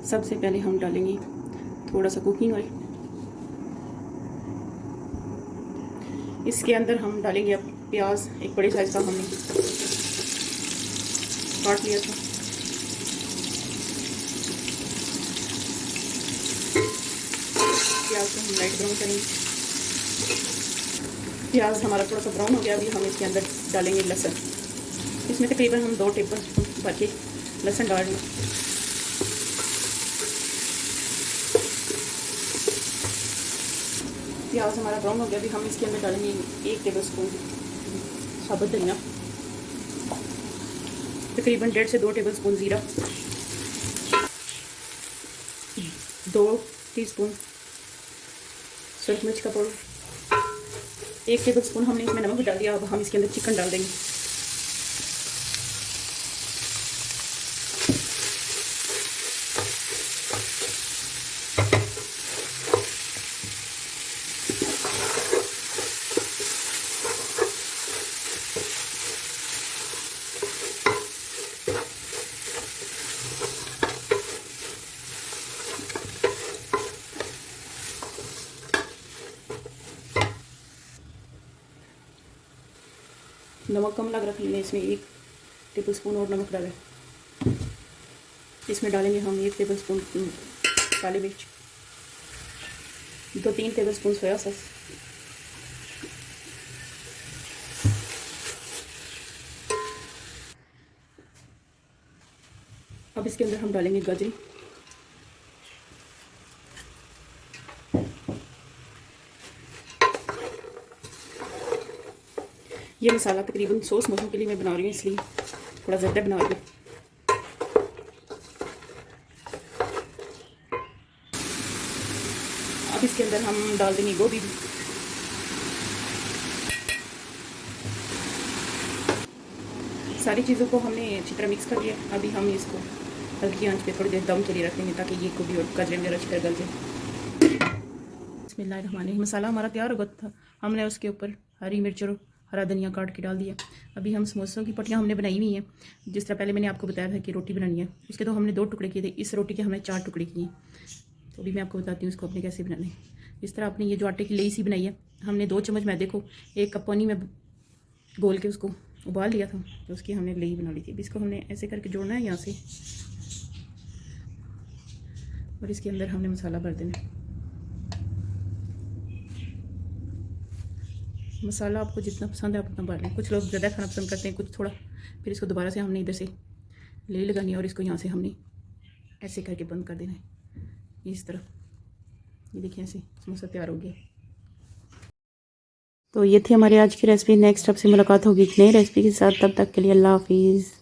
सबसे पहले हम डालेंगे थोड़ा सा कुकिंग ऑयल। इसके अंदर हम डालेंगे अब प्याज, एक बड़े साइज़ का हमने काट लिया था। प्याज को हम लाइट ब्राउन करेंगे। प्याज हमारा थोड़ा सा ब्राउन हो गया। अभी हम इसके अंदर डालेंगे लहसुन। इसमें तकरीबन हम 2 टेबल स्पून भर के लहसुन डाल दें। प्याज हमारा ब्राउन हो गया। अभी हम इसके अंदर डालेंगे 1 टेबल स्पून साबुत धनिया, तकरीबन 1.5 से 2 टेबल स्पून ज़ीरा, 2 टीस्पून सूरज मिर्च का पाउडर, 1 टेबल स्पून हमने इसमें नमक भी डाल दिया। अब हम इसके अंदर चिकन डाल देंगे। नमक कम लग रहा था, मैंने इसमें 1 टेबल स्पून और नमक डाला। इसमें डालेंगे हम 1 टेबल स्पून काली मिर्च, 2-3 टेबल स्पून सोया सॉस, अब इसके अंदर हम डालेंगे गाजरी, ये मसाला तकरीबन सॉस समोसों के लिए मैं बना रही हूँ, इसलिए थोड़ा ज़्यादा बना रही हूँ। अब इसके अंदर हम डाल देंगे गोभी। सारी चीज़ों को हमने अच्छी तरह मिक्स कर लिया। अभी हम इसको हल्की आंच पे थोड़ी देर दम के लिए रखेंगे ताकि ये गोभी और गाजर वगैरह अच्छी तरह गल जाए। बिस्मिल्लाहिर्रहमानिर्रहीम। मसाला हमारा तैयार हो गया था। हमने उसके ऊपर हरी मिर्च और हरा धनिया काट के डाल दिया। अभी हम समोसों की पट्टियाँ हमने बनाई हुई हैं, जिस तरह पहले मैंने आपको बताया था कि रोटी बनानी है। उसके तो हमने 2 टुकड़े किए थे, इस रोटी के हमने 4 टुकड़े किए। तो अभी मैं आपको बताती हूँ इसको अपने कैसे बनाने हैं। इस तरह आपने ये जो आटे की लेई सी बनाई है, हमने 2 चम्मच मैदे को 1 कप पानी में घोल के उसको उबाल लिया था, तो उसकी हमने लेई बना ली थी। इसको हमने ऐसे करके जोड़ना है यहाँ से, और इसके अंदर हमने मसाला भर देना है। मसाला आपको जितना पसंद है आप उतना भर लें। कुछ लोग ज़्यादा खाना पसंद करते हैं, कुछ थोड़ा। फिर इसको दोबारा से हमने इधर से ले लगानी है और इसको यहाँ से हमने ऐसे करके बंद कर देना है, इस तरह। ये देखिए ऐसे समोसा तैयार हो गया। तो ये थी हमारी आज की रेसिपी। नेक्स्ट आपसे मुलाकात होगी एक नई रेसिपी के साथ। तब तक के लिए अल्लाह हाफिज़।